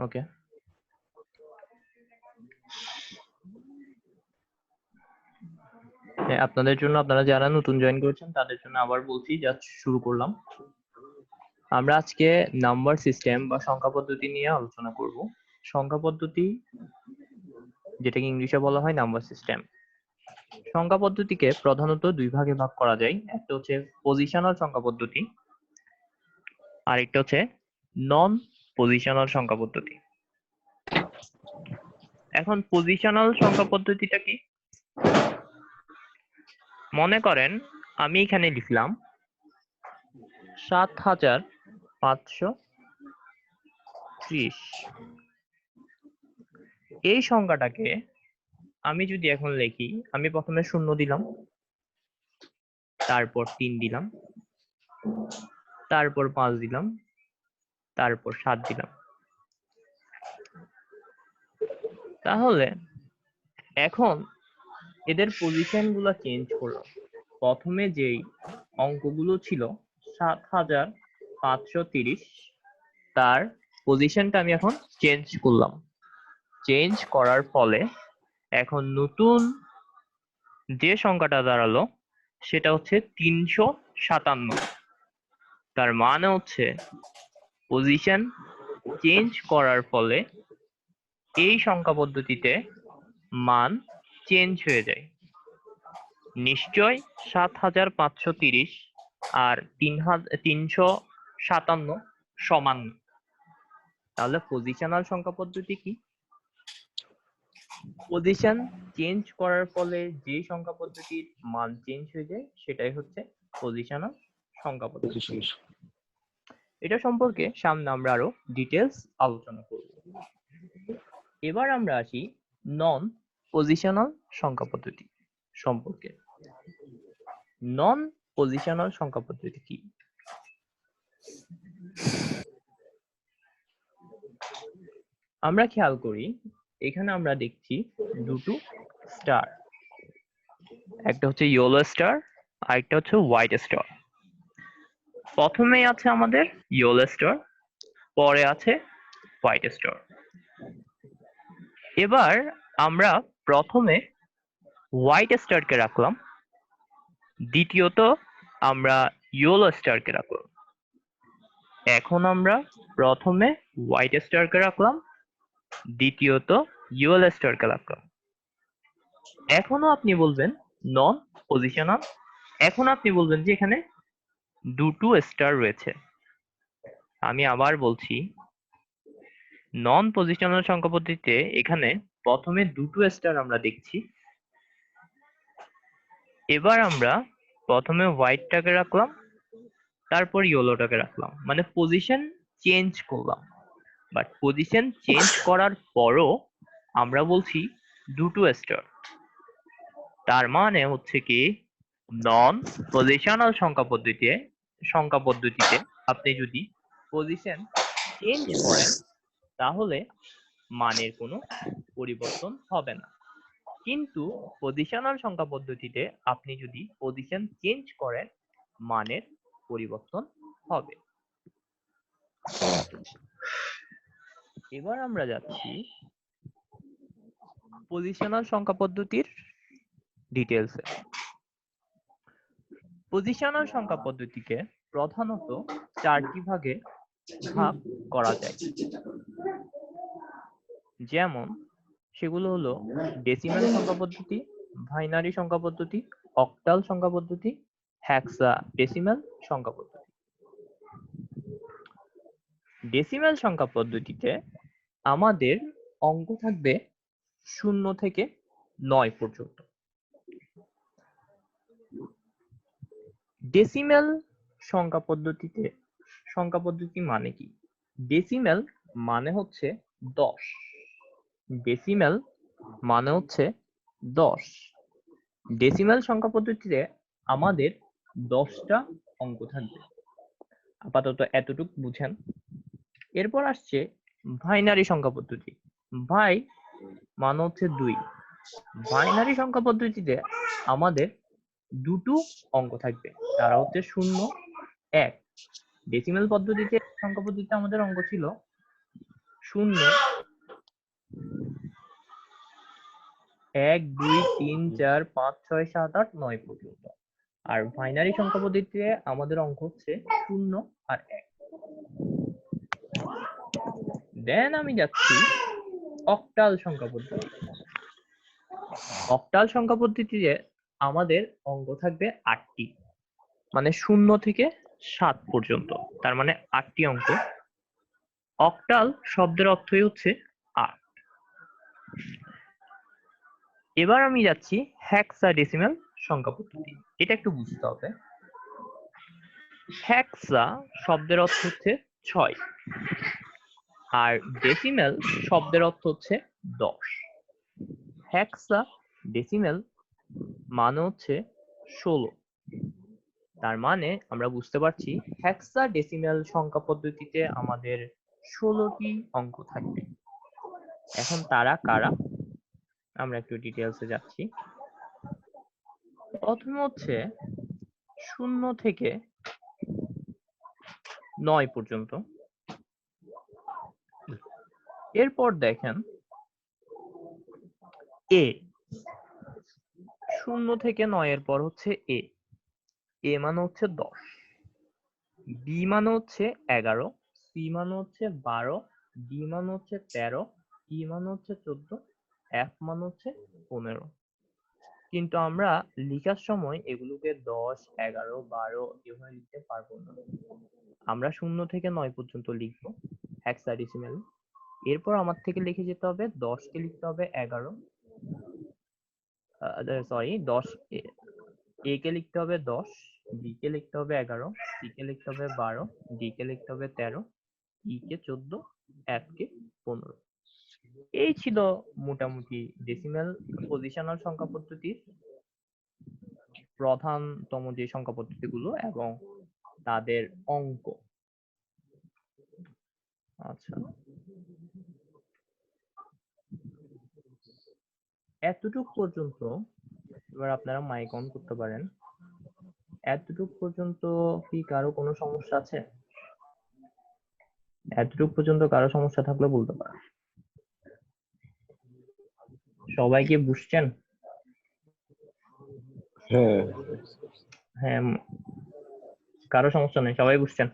ওকে, আপনাদের জন্য, আপনারা যারা নতুন জয়েন করেছেন তাদের জন্য আবার বলছি, জাস্ট শুরু করলাম। আমরা আজকে নাম্বার সিস্টেম বা সংখ্যা পদ্ধতি নিয়ে আলোচনা করব। সংখ্যা পদ্ধতি, যেটাকে ইংলিশে বলা হয় নাম্বার সিস্টেম। সংখ্যা পদ্ধতিকে প্রধানত দুই ভাগে ভাগ করা যায়। একটা হচ্ছে পজিশনাল সংখ্যা পদ্ধতি, আর একটা হচ্ছে নন পজিশনাল সংখ্যা পদ্ধতি। এখন পজিশনাল সংখ্যা পদ্ধতিটা কি? মনে করেন আমি এখানে লিখলাম ৭৫৩০। এই সংখ্যাটাকে আমি যদি এখন লিখি, আমি প্রথমে 0 দিলাম, তারপর 3 দিলাম, তারপর 5 দিলাম, তারপর 7 দিলাম। তাহলে এখন এদের পজিশন গুলো চেঞ্জ করলাম। প্রথমে যেই অঙ্কগুলো ছিল ৭৫৩০, তার পজিশনটা আমি এখন চেঞ্জ করলাম। চেঞ্জ করার ফলে এখন নতুন যে সংখ্যাটা দাঁড়ালো সেটা হচ্ছে ৩৫৭। তার মানে হচ্ছে পজিশন চেঞ্জ করার ফলে এই সংখ্যা পদ্ধতিতে মান চেঞ্জ হয়ে যায়। নিশ্চয় ৭৫৩০ আর ৩৫৭ সমান। তাহলে পজিশনাল সংখ্যা পদ্ধতি কি? পজিশন চেঞ্জ করার ফলে যে সংখ্যা পদ্ধতির মান চেঞ্জ হয়ে যায় সেটাই হচ্ছে পজিশনাল সংখ্যা পদ্ধতি। এটা সম্পর্কে সামনে আমরা আরো ডিটেলস আলোচনা করব। এবার আমরা আসি নন পজিশনাল সংখ্যা পদ্ধতি সম্পর্কে। নন পজিশনাল সংখ্যা পদ্ধতি কি? আমরা খেয়াল করি, এখানে আমরা দেখছি দুটো স্টার, একটা হচ্ছে ইয়েলো স্টার আর একটা হচ্ছে হোয়াইট স্টার। প্রথমে আছে আমাদের ইয়েলো স্টার, পরে আছে হোয়াইট স্টার। এবার আমরা প্রথমে হোয়াইট স্টারকে রাখলাম, দ্বিতীয়ত আমরা ইয়েলো স্টারকে রাখলাম। এখন আমরা প্রথমে হোয়াইট স্টারকে রাখলাম, দ্বিতীয়ত ইয়েলো স্টারকে রাখলাম। এখনো আপনি বলবেন নন পজিশনাল। এখন আপনি বলবেন যে এখানে দুটো স্টার রয়েছে। আমি আবার বলছি, নন পজিশনাল সংখ্যা পদ্ধতিতে এখানে প্রথমে দুটো স্টার আমরা দেখছি। এবার আমরা প্রথমে হোয়াইটটাকে রাখলাম, তারপর ইয়েলোটাকে রাখলাম, মানে পজিশন চেঞ্জ করলাম। বাট পজিশন চেঞ্জ করার পরও আমরা বলছি দুটো স্টার। তার মানে হচ্ছে কি, নন পজিশনাল সংখ্যা পদ্ধতিতে আপনি যদি পজিশন চেঞ্জ করেন তাহলে মানের কোনো পরিবর্তন হবে না। কিন্তু পজিশনাল সংখ্যা পদ্ধতিতে আপনি যদি পজিশন চেঞ্জ করেন মানের পরিবর্তন হবে। এবার আমরা যাচ্ছি পজিশনাল সংখ্যা পদ্ধতির ডিটেলসে। পজিশনাল সংখ্যা পদ্ধতিকে প্রধানত 4টি ভাগে ভাগ করা যায়। যেমন সেগুলো হলো ডেসিমাল সংখ্যা পদ্ধতি, বাইনারি সংখ্যা পদ্ধতি, অক্টাল সংখ্যা পদ্ধতি, হেক্সাডেসিমাল সংখ্যা পদ্ধতি। ডেসিমাল সংখ্যা পদ্ধতিতে আমাদের অঙ্ক থাকবে 0 থেকে 9 পর্যন্ত। ডেসিমাল সংখ্যা পদ্ধতি মানে কি? ডেসিমাল মানে হচ্ছে 10। ডেসিমাল মানে হচ্ছে 10। ডেসিমাল সংখ্যা পদ্ধতিতে আমাদের 10টা অঙ্ক থাকবে। আপাতত এতটুকু বুঝেন। এরপর আসছে বাইনারি সংখ্যা পদ্ধতি। বাই মানে হচ্ছে 2, বাইনারি সংখ্যা পদ্ধতিতে আমাদের দুটো অঙ্ক থাকবে, তারা হচ্ছে 0, 1। ডেসিমেল পদ্ধতিতে সংখ্যা পদ্ধতিতে আমাদের অঙ্ক ছিল 0, 1, 2, 3, 4, 5, 6, 7, 8, 9 পর্যন্ত। আর বাইনারি সংখ্যা পদ্ধতিতে আমাদের অঙ্ক হচ্ছে 0 আর 1। দেন আমি যাচ্ছি অক্টাল সংখ্যা পদ্ধতি। অক্টাল সংখ্যা পদ্ধতিতে আমাদের অঙ্ক থাকবে 8টি, মানে 0 থেকে 7 পর্যন্ত, তার মানে 8টি অঙ্ক। অক্টাল শব্দের অর্থই হচ্ছে 8। এবার আমি যাচ্ছি হেক্সাডেসিমাল সংখ্যা পদ্ধতি। এটা একটু বুঝতে হবে। হেক্সা শব্দের অর্থ হচ্ছে 6, আর ডেসিমেল শব্দের অর্থ হচ্ছে 10। হেক্সা ডেসিমেল মানে হচ্ছে 16। তার মানে আমরা বুঝতে পারছি হেক্সাডেসিমাল সংখ্যা পদ্ধতিতে আমাদের 16টি অঙ্ক থাকবে। এখন তারা কারা আমরা একটু ডিটেলসে যাচ্ছি। প্রথমে হচ্ছে 0 থেকে 9 পর্যন্ত। এরপর দেখেন এ, 0 থেকে 9 এর পর হচ্ছে এ। এ মানে হচ্ছে 10, বি মানে হচ্ছে 11, সি মানে হচ্ছে 12, ডি মানে হচ্ছে 13, ই মানে হচ্ছে 14, এফ মানে হচ্ছে 15। কিন্তু আমরা লিখার সময় এগুলোকে 10, 11, 12 এভাবে লিখতে পারবো না। আমরা 0 থেকে 9 পর্যন্ত লিখবো হেক্সাডেসিমাল। এরপর আমার থেকে লিখে যেতে হবে 10 কে লিখতে হবে 11, সরি 10, এ কে লিখতে হবে 10, বি কে লিখতে হবে 11, সি কে লিখতে হবে 12, ডি কে লিখতে হবে 13, ই কে 14, এফ কে 15। এই ছিল মোটামুটি ডেসিমাল পজিশনাল সংখ্যা পদ্ধতির প্রধানতম যে সংখ্যা পদ্ধতিগুলো এবং তাদের অঙ্ক। আচ্ছা, এতটুক পর্যন্ত। এবার আপনারা মাইক অন করতে পারেন। এতটুক পর্যন্ত কি কারো কোনো সমস্যা আছে? এতটুক পর্যন্ত কারো সমস্যা থাকলে বলতে পারেন। সবাই কি বুঝছেন? হ্যাঁ, হ্যাঁ, কারো সমস্যা নেই, সবাই বুঝছেন।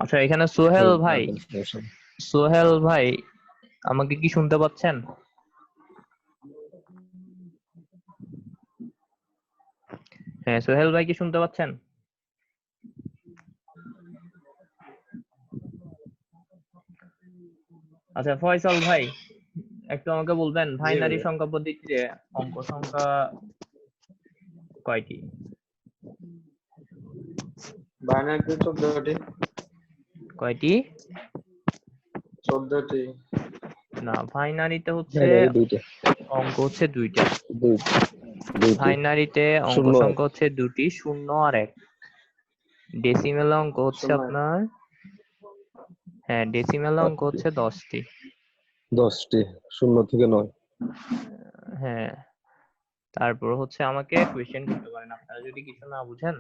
আচ্ছা, এখানে সোহেল ভাই, সোহেল ভাই আমাকে কি শুনতে পাচ্ছেন? হ্যাঁ, সোহেল ভাই কি শুনতে পাচ্ছেন? আচ্ছা, ফয়সাল ভাই একটু আমাকে বলবেন বাইনারি সংখ্যা পদ্ধতিতে অঙ্ক সংখ্যা কয়টি? বাইনারিতে 14টি। কয়টি? 14টি। না, বাইনারিতে হচ্ছে বাইনারি দুইটা। অঙ্ক হচ্ছে দুইটা। দুইটি। বাইনারিতে অঙ্ক 0 সংখ্যা হচ্ছে দুটি, 0 আর 1। ডেসিমেল অঙ্ক হচ্ছে 0 আপনার, হ্যাঁ ডেসিমেল অঙ্ক হচ্ছে 10টি। 10টি 0 থেকে 9। হ্যাঁ, তারপর হচ্ছে আমাকে কোয়েশ্চেন করতে পারেন। আপনারা যদি কিছু না বুঝেন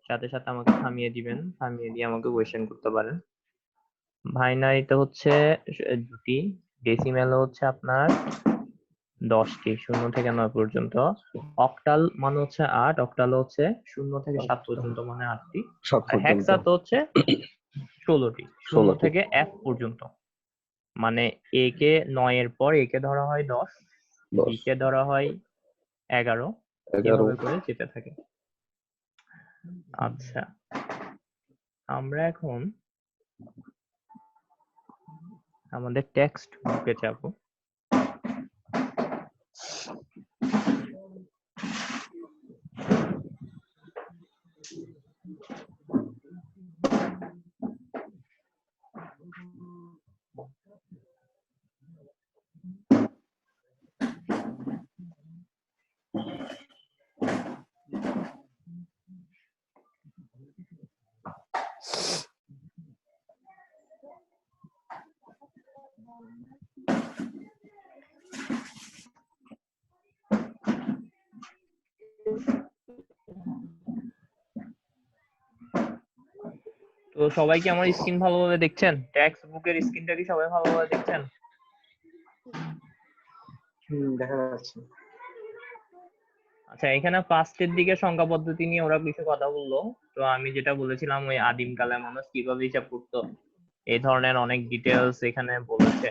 সাথে সাথে আমাকে থামিয়ে দিবেন, থামিয়ে দিয়ে আমাকে কোয়েশ্চেন করতে পারেন। বাইনারিতে হচ্ছে দুটি, ডেসিমেল হচ্ছে আপনার 10টি, 0 থেকে 9 পর্যন্ত। অক্টাল মানে হচ্ছে 8, অক্টাল হচ্ছে 0 থেকে 7 পর্যন্ত, মানে 8টি। 7 আর পর্যন্ত। হেক্সা তো হচ্ছে 16টি, 0 16টি। থেকে F পর্যন্ত। মানে এ কে 9 এর পর এ কে ধরা হয় 10, বি 10, কে ধরা হয় 11, 11। এভাবে করে যেতে থাকে। আচ্ছা, আমরা এখন আমাদের টেক্সট বুকে যাব। তো সবাই কি আমার স্ক্রিন ভালোভাবে দেখছেন? টেক্সট বুকের স্ক্রিনটা কি সবাই ভালোভাবে দেখছেন? দেখা যাচ্ছে। আচ্ছা, এখানে পাস্টের দিকে সংখ্যা পদ্ধতি নিয়ে ওরা কিছু কথা বললো। তো আমি যেটা বলেছিলাম ওই আদিমকালে মানুষ কিভাবে হিসাব করতো এই ধরনের অনেক ডিটেলস এখানে বলেছে।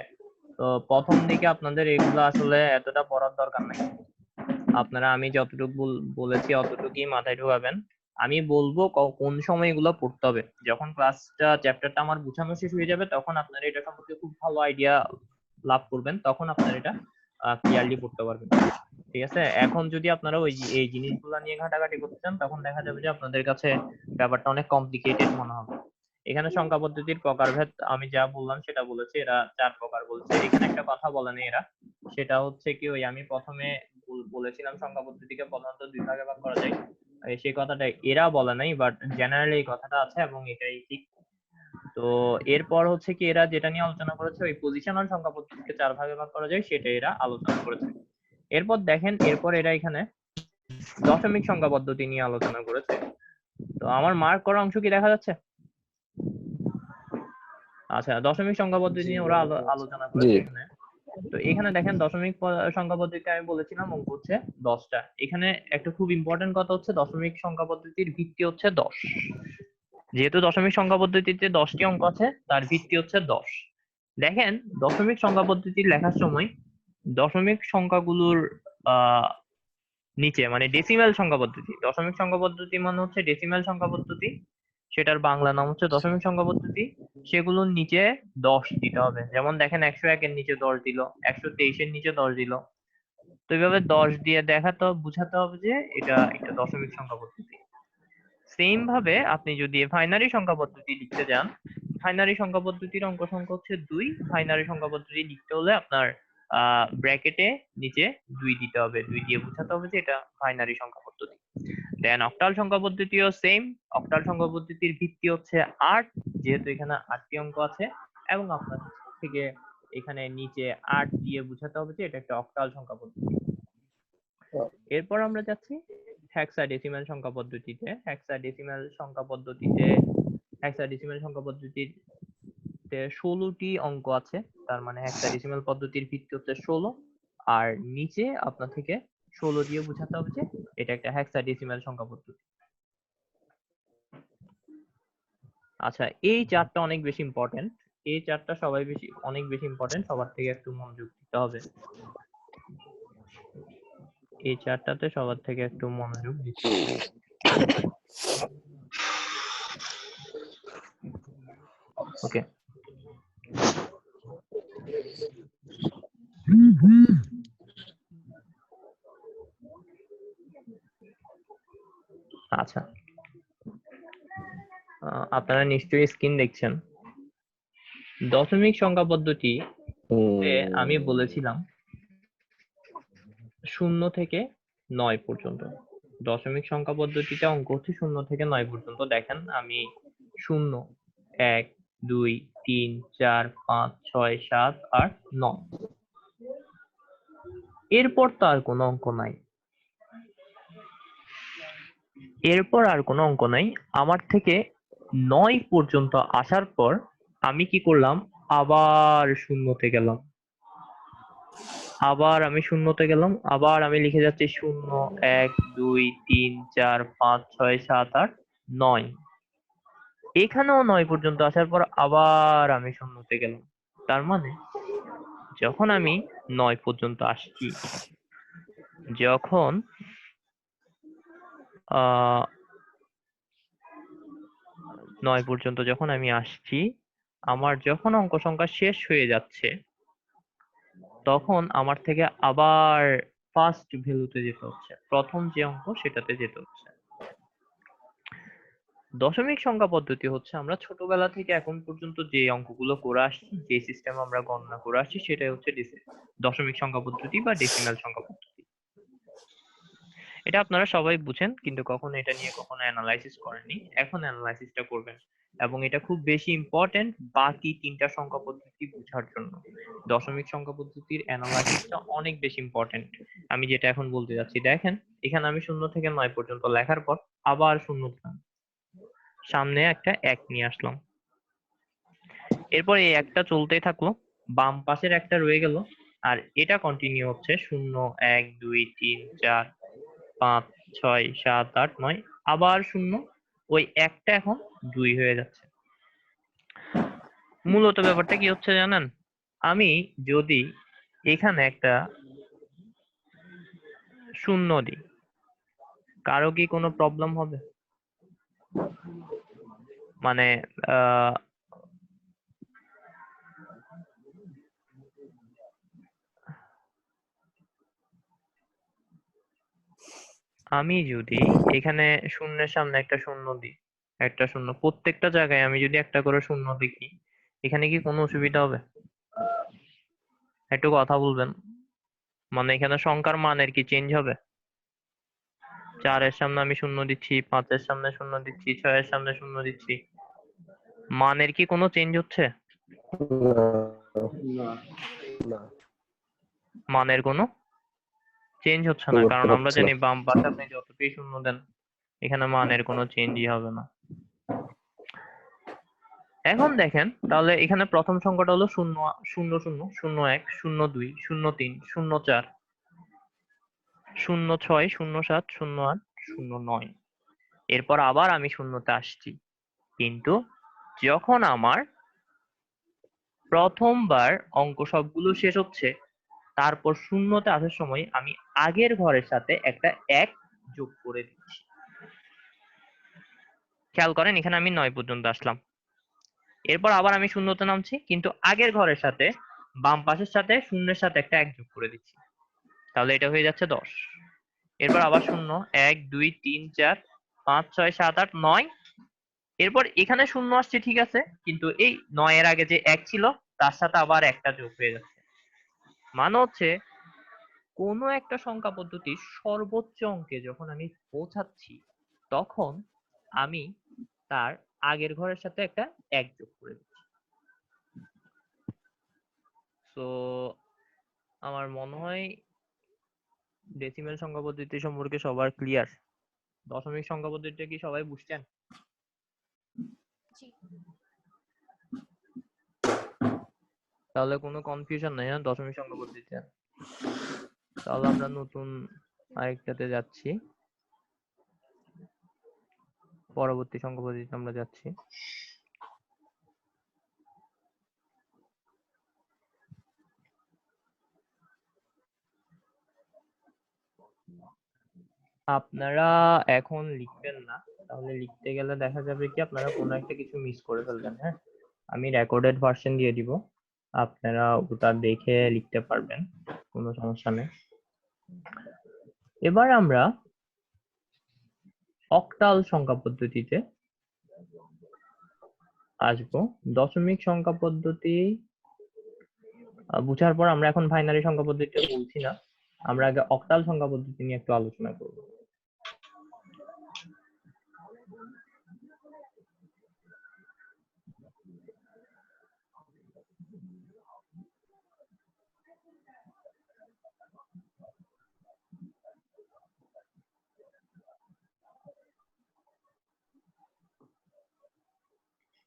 তো প্রথম দিকে আপনাদের এগুলো আসলে এতটা পড়ার দরকার নাই। আপনারা আমি যতটুকু বলেছি অতটুকুই মাথায় ঢোকাবেন। আমি বলবো কোন সময় এগুলো পড়তে হবে। যখন চ্যাপ্টারটা আমার বোঝানো শেষ হয়ে যাবে তখন আপনারা এটা সম্পর্কে খুব ভালো আইডিয়া লাভ করবেন, তখন আপনারা এটা ক্লিয়ারলি পড়তে পারবেন। ঠিক আছে, এখন যদি আপনারা এই জিনিসগুলো নিয়ে ঘাটাঘাটি করতে চান তখন দেখা যাবে যে আপনাদের কাছে ব্যাপারটা অনেক কমপ্লিকেটেড মনে হবে। এখানে সংখ্যা পদ্ধতির প্রকারভেদ আমি যা বললাম সেটা বলেছি, এরা 4 প্রকার বলছে। এখানে একটা কথা বলেনি এরা, সেটা হচ্ছে কি ওই আমি প্রথমে বলেছিলাম সংখ্যা পদ্ধতিকে প্রধানত 2 ভাগে ভাগ করা যায়। সেই কথাটা এরা বলে নাই, বাট জেনারেলি এই কথাটা আছে এবং এটাই ঠিক। তো এরপর হচ্ছে কি এরা যেটা নিয়ে আলোচনা করেছে ওই পজিশনাল সংখ্যা পদ্ধতিকে 4 ভাগে ভাগ করা যায় সেটা এরা আলোচনা করেছে। এরপর দেখেন, এরপর এরা এখানে দশমিক সংখ্যা পদ্ধতি নিয়ে আলোচনা করেছে। তো আমার মার্ক করা অংশ কি দেখা যাচ্ছে? আচ্ছা, দশমিক সংখ্যা পদ্ধতি নিয়ে ওরা আলোচনা করেছে এখানে। তো এখানে দেখেন দশমিক সংখ্যা পদ্ধতিতে আমি বলেছিলাম অঙ্ক হচ্ছে 10টা। এখানে একটা খুব ইম্পর্টেন্ট কথা হচ্ছে দশমিক সংখ্যা পদ্ধতির ভিত্তি হচ্ছে 10। যেহেতু দশমিক সংখ্যা পদ্ধতিতে 10টি অঙ্ক আছে তার ভিত্তি হচ্ছে 10। দেখেন দশমিক সংখ্যা পদ্ধতি লেখার সময় দশমিক সংখ্যাগুলোর আহ নিচে মানে ডেসিমেল সংখ্যা পদ্ধতি, দশমিক সংখ্যা পদ্ধতি মানে হচ্ছে ডেসিমেল সংখ্যা পদ্ধতি, সেটার বাংলা নাম হচ্ছে দশমিক সংখ্যা পদ্ধতি। সেগুলোর নিচে 10 দিতে হবে। যেমন দেখেন 101 এর নিচে 10 দিল, 123 এর নিচে 10 দিল। তো এইভাবে 10 দিয়ে দেখাতে বুঝাতে হবে যে এটা একটা দশমিক সংখ্যা পদ্ধতি। সেম ভাবে আপনি যদি বাইনারি সংখ্যা পদ্ধতি লিখতে যান, বাইনারি সংখ্যা পদ্ধতির অঙ্ক সংখ্যা হচ্ছে 2। বাইনারি সংখ্যা পদ্ধতি লিখতে হলে আপনার ব্র্যাকেটে নিচে 2 দিতে হবে, 2 দিয়ে বোঝাতে হবে যে এটা বাইনারি সংখ্যা পদ্ধতি। দেন অক্টাল সংখ্যা পদ্ধতিও সেম। অক্টাল সংখ্যা পদ্ধতির ভিত্তি হচ্ছে 8, যেহেতু এখানে 8টি অঙ্ক আছে এবং আপনার থেকে এখানে নিচে 8 দিয়ে বোঝাতে হবে যে এটা একটা অক্টাল সংখ্যা পদ্ধতি। এরপর আমরা যাচ্ছি হেক্সাডেসিমাল সংখ্যা পদ্ধতিতে। হেক্সাডেসিমাল সংখ্যা পদ্ধতিতে 16টি অঙ্ক আছে। তার মানে হেক্সাডেসিমাল পদ্ধতির ভিত্তি হচ্ছে 16, আর নিচে আপনার থেকে 16 দিয়ে বোঝাতে হবে যে এটা একটা হেক্সাডেসিমাল সংখ্যা পদ্ধতি। আচ্ছা, এই চারটা অনেক বেশি ইম্পর্টেন্ট। এই চারটা অনেক বেশি ইম্পর্টেন্ট, সবার থেকে একটু মনোযোগ দিতে হবে। এই চারটাতে সবার থেকে একটু মনোযোগ দিতে হবে। ওকে, আচ্ছা, আপনারা নিশ্চয়ই স্ক্রিন দেখছেন। দশমিক সংখ্যা পদ্ধতিতে আমি বলেছিলাম 0 থেকে 9 পর্যন্ত। দশমিক সংখ্যা পদ্ধতিতে অঙ্ক হচ্ছে 0 থেকে 9 পর্যন্ত। দেখেন আমি 0, 1, 2, 3, 4, 5, 6, 7, 8, 9। এরপর তো আর কোনো অঙ্ক নাই। এরপর আর কোনো অঙ্ক নাই। আমার থেকে 9 পর্যন্ত আসার পর আমি কি করলাম, আবার শূন্যতে গেলাম। আবার আমি শূন্যতে গেলাম, আবার আমি লিখে যাচ্ছি 0, 1, 2, 3, 4, 5, 6, 7, 8, 9। এখানেও 9 পর্যন্ত আসার পর আবার আমি শূন্যতে গেলাম। তার মানে যখন আমি 9 পর্যন্ত আসছি, যখন 9 পর্যন্ত যখন আমি আসছি, আমার যখন অঙ্ক সংখ্যা শেষ হয়ে যাচ্ছে তখন আমার থেকে আবার ফার্স্ট ভ্যালুতে যেতে হচ্ছে, প্রথম যে অঙ্ক সেটাতে যেতে হচ্ছে। দশমিক সংখ্যা পদ্ধতি হচ্ছে আমরা ছোটবেলা থেকে এখন পর্যন্ত যে অঙ্কগুলো করে আসছি, যে সিস্টেম আমরা গণনা করে আসছি সেটাই হচ্ছে দশমিক সংখ্যা পদ্ধতি বা ডেসিমাল সংখ্যা পদ্ধতি। এটা আপনারা সবাই বুঝেন, কিন্তু কখনো এটা নিয়ে কখনো অ্যানালাইসিস করেননি, এখন অ্যানালাইসিসটা করবেন। এবং এটা খুব বেশি ইম্পর্টেন্ট বাকি 3টা সংখ্যা পদ্ধতি বোঝার জন্য। দশমিক সংখ্যা পদ্ধতির অ্যানালাইসিসটা অনেক বেশি ইম্পর্টেন্ট। আমি যেটা এখন বলতে যাচ্ছি, দেখেন এখানে আমি 0 থেকে 9 পর্যন্ত লেখার পর আবার 0 দিলাম, সামনে একটা 1 নিয়ে আসলাম। এরপর এই একটা চলতেই থাকলো, বাম পাশের একটা রয়ে গেল, আর এটা কন্টিনিউ হচ্ছে 0 1 2 3 4 5 6 7 8 9, আবার 0, ওই একটা এখন 2 হয়ে যাচ্ছে। মূলত ব্যাপারটা কি হচ্ছে জানেন, আমি যদি এখানে একটা 0 দিই, কারো কি কোনো প্রবলেম হবে? মানে আহ আমি যদি এখানে শূন্যের সামনে একটা 0 দিই, একটা 0, প্রত্যেকটা জায়গায় আমি যদি একটা করে 0 দেখি, এখানে কি কোনো অসুবিধা হবে? একটু কথা বলবেন। মানে এখানে সংখ্যার মানের কি চেঞ্জ হবে? 4-এর সামনে আমি 0 দিচ্ছি, 5-এর সামনে 0 দিচ্ছি, 6-এর সামনে 0 দিচ্ছি, মানের কি কোনো চেঞ্জ হচ্ছে? না, না, মানের কোনো চেঞ্জ হচ্ছে না, করতে কারণ আমরা পারছি না। জানি বাম পাশে আপনি যতটাই 0 দেন, এখানে মানের কোনো চেঞ্জই হবে না। এখন দেখেন, তাহলে এখানে প্রথম সংখ্যাটা হলো 0 0 0 0 1 0 2 0 3 0 4 0 6 0 7 0 8 0 9। এরপর আবার আমি শূন্যতে আসছি, কিন্তু যখন আমার প্রথমবার অঙ্ক সবগুলো শেষ হচ্ছে, তারপর শূন্যতে আসার সময় আমি আগের ঘরের সাথে একটা 1 যোগ করে দিচ্ছি। খেয়াল করেন, এখানে আমি 9 পর্যন্ত আসলাম, এরপর আবার আমি শূন্যতে নামছি, কিন্তু আগের ঘরের সাথে বাম পাশের সাথে শূন্যের সাথে একটা 1 যোগ করে দিচ্ছি, তাহলে এটা হয়ে যাচ্ছে 10। এরপর আবার 0 1 2 3 4 5 6 7 8 9। এরপর এখানে 0 আসছে, ঠিক আছে, কিন্তু এই 9 এর আগে যে 1 ছিল, তার সাথে আবার একটা যোগ হয়ে যাচ্ছে। মানে হচ্ছে, কোনো একটা সংখ্যা পদ্ধতির সর্বোচ্চ অঙ্কে যখন আমি পৌঁছাচ্ছি, তখন আমি তার আগের ঘরের সাথে একটা 1 যোগ করে দিচ্ছি। তো আমার মনে হয় ডেসিমেল সংখ্যা পদ্ধতি সম্পর্কে সবার ক্লিয়ার। দশমিক সংখ্যা পদ্ধতিটা কি সবাই বুঝছেন? তাহলে কোনো কনফিউশন নাই না দশমিক সংখ্যা পদ্ধতিতে? তাহলে আমরা নতুন আরেকটাতে যাচ্ছি, পরবর্তী সংখ্যা পদ্ধতিতে আমরা যাচ্ছি। আপনারা এখন লিখবেন না, তাহলে লিখতে গেলে দেখা যাবে কি আপনারা কোনো একটা কিছু মিস করে ফেলবেন। হ্যাঁ, আমি রেকর্ডেড ভার্সন দিয়ে দিব, আপনারা ওটা দেখে লিখতে পারবেন, কোনো সমস্যা নেই। এবার আমরা অক্টাল সংখ্যা পদ্ধতিতে আসবো। দশমিক সংখ্যা পদ্ধতি বুঝার পর আমরা এখন বাইনারি সংখ্যা পদ্ধতিটা বলছি না, আমরা আগে অক্টাল সংখ্যা পদ্ধতি নিয়ে একটু আলোচনা করব।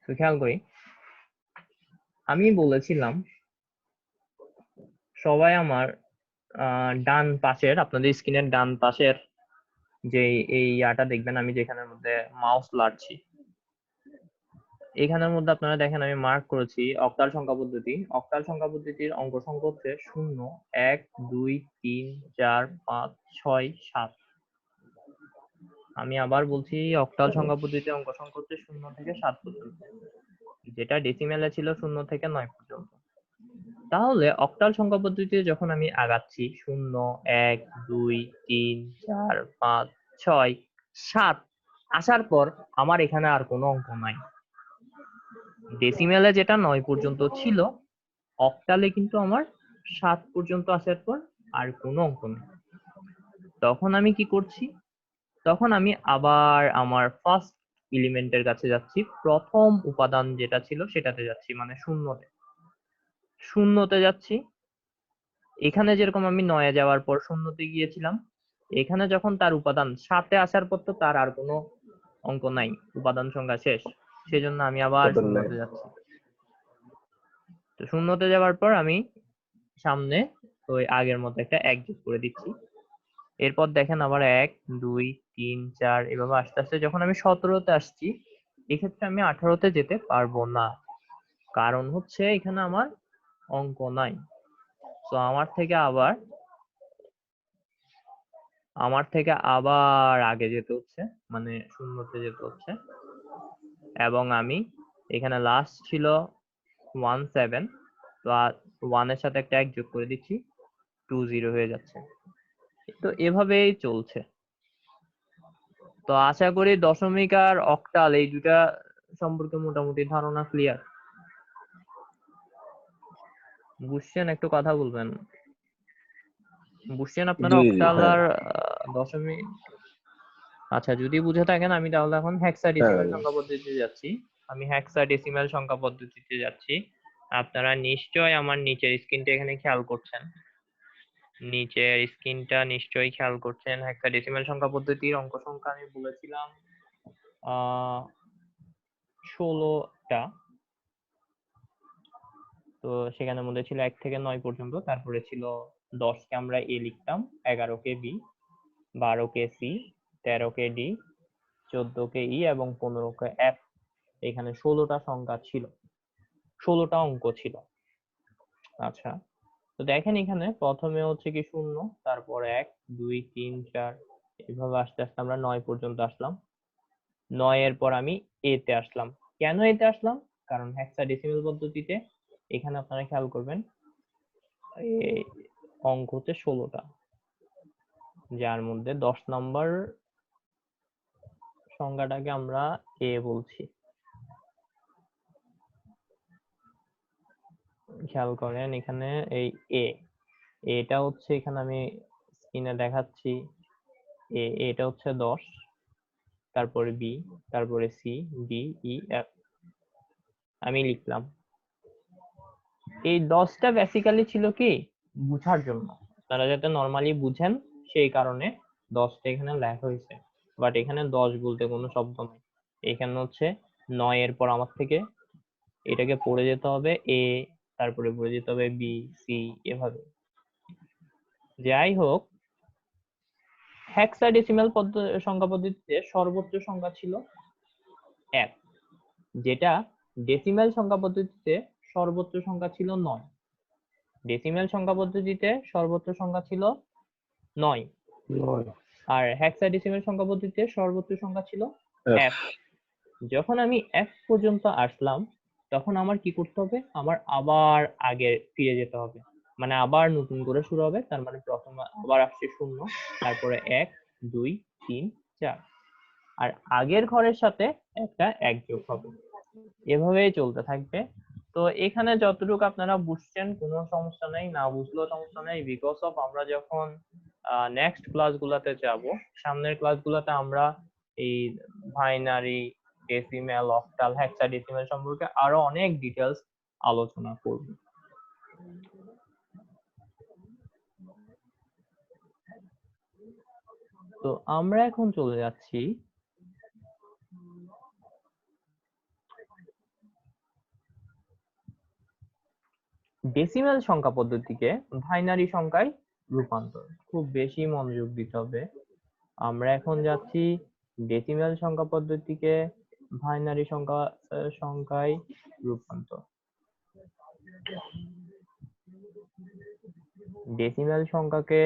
তো খেয়াল করি, আমি বলেছিলাম সবাই আমার ডান পাশের, আপনাদের স্ক্রিনের ডান পাশের যে এই ইয়াটা দেখবেন, আমি যেখানের মধ্যে মাউস লাড়ছি, এখানের মধ্যে আপনারা দেখেন আমি মার্ক করেছি অক্টাল সংখ্যা পদ্ধতি। অক্টাল সংখ্যা পদ্ধতির অঙ্ক সংখ্যা হচ্ছে 0 1 2 3 4 5 6 7। আমি আবার বলছি, অক্টাল সংখ্যা পদ্ধতির অঙ্ক সংখ্যা হচ্ছে 0 থেকে 7 পর্যন্ত, যেটা ডেসিমেলে ছিল 0 থেকে 9 পর্যন্ত। তাহলে অক্টাল সংখ্যা পদ্ধতিতে যখন আমি আগাচ্ছি 0 1 2 3 4 5 6 7 আসার পর আমার এখানে আর কোনো অঙ্ক নাই। ডেসিমেলে যেটা 9 পর্যন্ত ছিল, অক্টালে কিন্তু আমার 7 পর্যন্ত আসার পর আর কোনো অঙ্ক নেই। তখন আমি কি করছি, তখন আমি আবার আমার ফার্স্ট এলিমেন্টের কাছে যাচ্ছি, প্রথম উপাদান যেটা ছিল সেটাতে যাচ্ছি, মানে শূন্যতে যাচ্ছি। এখানে যেরকম আমি 9 এ যাওয়ার পর শূন্যতে গিয়েছিলাম, এখানে যখন তার উপাদান 7 এ আসার পর তো তার আর কোনো অঙ্ক নাই, উপাদান সংখ্যা শেষ, সেজন্য আমি আবার উপাদান নাই। শূন্যতে যাচ্ছি। তো শূন্যতে যাওয়ার পর আমি সামনে ওই আগের মতো একটা 1 যোগ করে দিচ্ছি। এরপর দেখেন আবার 1 2 3 4 এভাবে আস্তে আস্তে যখন আমি 17তে আসছি, এক্ষেত্রে আমি 18তে যেতে পারবো না, কারণ হচ্ছে এখানে আমার অঙ্ক নাই। তো আমার থেকে আবার আগে যেতে হচ্ছে, মানে শূন্যতে যেতে হচ্ছে। এবং আমি এখানে লাস্ট ছিল 17, তো 1 এর সাথে একটা 1 যোগ করে দিচ্ছি, 20 হয়ে যাচ্ছে। তো এভাবেই চলছে। তো আশা করি দশমিক আর অক্টাল এই দুটা সম্পর্কে মোটামুটি ধারণা ক্লিয়ার। বুঝছেন? একটু কথা বলবেন। বুঝছেন আপনারা জি জি অক্টাল হ্যাঁ আর দশমিক? আচ্ছা, যদি বুঝে থাকেন আমি তাহলে এখন হ্যাঁ হেক্সাডেসিমাল সংখ্যা পদ্ধতিতে যাচ্ছি। আমি হেক্সাডেসিমাল সংখ্যা পদ্ধতিতে যাচ্ছি। আপনারা নিশ্চয় আমার নিচের স্ক্রিনটা এখানে খেয়াল করছেন। নিচের স্ক্রিনটা নিশ্চয়ই খেয়াল করছেন। হেক্সাডেসিমাল সংখ্যা পদ্ধতির অঙ্ক সংখ্যা আমি বলেছিলাম 16টা। তো সেখানের মধ্যে ছিল 1 থেকে 9 পর্যন্ত, তারপরে ছিল 10 কে আমরা এ লিখতাম, 11 K B, 12 K C, 13 K D, 14 কে ই এবং 15 কে এফ। এখানে 16টা সংখ্যা ছিল, 16টা অঙ্ক ছিল। আচ্ছা, তো দেখেন এখানে প্রথমে হচ্ছে কি 0, তারপর 1 2 3 4 এভাবে আস্তে আস্তে আমরা 9 পর্যন্ত আসলাম। 9 এর পর আমি এ তে আসলাম। কেন এতে আসলাম? কারণ হেক্সাডেসিমাল পদ্ধতিতে এখানে আপনারা খেয়াল করবেন এই অঙ্ক হচ্ছে 16টা, যার মধ্যে 10 নম্বর সংখ্যাটাকে আমরা এ বলছি। খেয়াল করেন এখানে এই এটা হচ্ছে, এখানে আমি স্ক্রিনে দেখাচ্ছি, এটা হচ্ছে 10, তারপরে বি, তারপরে সি, ডি, ই, এফ আমি লিখলাম। এই 10টা বেসিক্যালি ছিল কি বুঝার জন্য, আপনারা যাতে নরমালি বুঝেন সেই কারণে 10টা এখানে লেখা হয়েছে। বাট এখানে 10 বলতে কোনো শব্দ নাই। এখানে হচ্ছে 9 এর পর আমার থেকে এটাকে পড়ে যেতে হবে এ, তারপরে পড়ে যেতে হবে বি, সি, এভাবে। যাই হোক, হেক্সাডেসিমাল সংখ্যা পদ্ধতিতে সর্বোচ্চ সংখ্যা ছিল 1, যেটা ডেসিমাল সংখ্যা পদ্ধতিতে সর্বোচ্চ সংখ্যা ছিল 9। ডেসিমাল সংখ্যা পদ্ধতিতে সর্বোচ্চ সংখ্যা ছিল 9, নয় আর হেক্সাডেসিমাল সংখ্যা পদ্ধতিতে সর্বোচ্চ সংখ্যা ছিল এফ। f। যখন আমি f পর্যন্ত আসলাম, তখন আমার কি করতে হবে? আমার আবার আগে ফিরে যেতে হবে, মানে আবার নতুন করে শুরু হবে। তার মানে প্রথমে আবার আসছে 0, তারপরে 1 2 3 4, আর আগের ঘরের সাথে একটা 1 যোগ হবে। এভাবেই চলতে থাকবে। তো এখানে যতটুকু আপনারা বুঝছেন কোনো সমস্যা নেই, না বুঝলেও সমস্যা নেই, বিকজ অফ আমরা যখন নেক্সট ক্লাসগুলোতে যাব, সামনের ক্লাসগুলোতে আমরা এই বাইনারি, ডেসিমাল, অক্টাল, হেক্সাডেসিমাল সম্পর্কে আরো অনেক ডিটেলস আলোচনা করব। তো আমরা এখন চলে যাচ্ছি ডেসিমাল সংখ্যা পদ্ধতিকে বাইনারি সংখ্যায় রূপান্তর। খুব বেশি মনোযোগ দিতে হবে। আমরা এখন যাচ্ছি ডেসিমাল সংখ্যা পদ্ধতিকে বাইনারি সংখ্যায় রূপান্তর। ডেসিমাল সংখ্যাকে